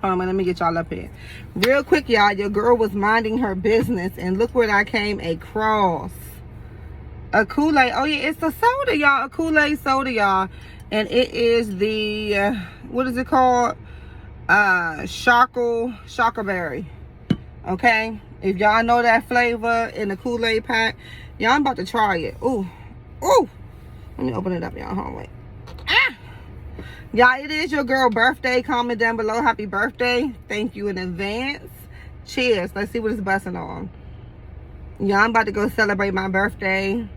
Hold on, let me get y'all up here. Real quick, y'all. Your girl was minding her business, and look what I came across. A Kool-Aid. Oh, yeah, it's a soda, y'all. A Kool-Aid soda, y'all. And it is the, what is it called? Shockerberry. Okay? If y'all know that flavor in the Kool-Aid pack, y'all, I'm about to try it. Ooh. Ooh. Let me open it up, y'all. Hold on, wait. Ah! Y'all, it is your girl birthday. Comment down below. Happy birthday. Thank you in advance. Cheers. Let's see what it's busting on. Y'all, I'm about to go celebrate my birthday.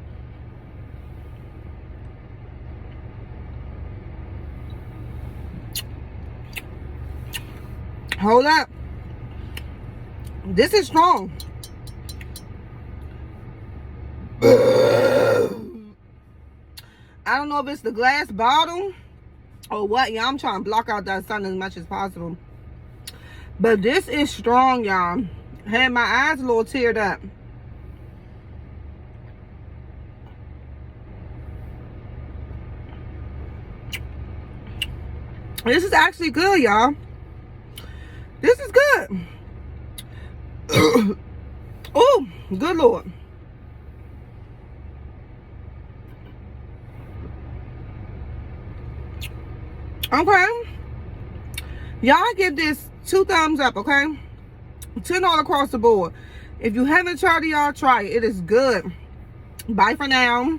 Hold up. This is strong. I don't know if it's the glass bottle or what, y'all. I'm trying to block out that sun as much as possible. But this is strong, y'all. Had my eyes a little teared up. This is actually good, y'all. This is good. Oh, good Lord. Okay. Y'all give this 2 thumbs up, okay? 10 all across the board. If you haven't tried it, y'all try it. It is good. Bye for now.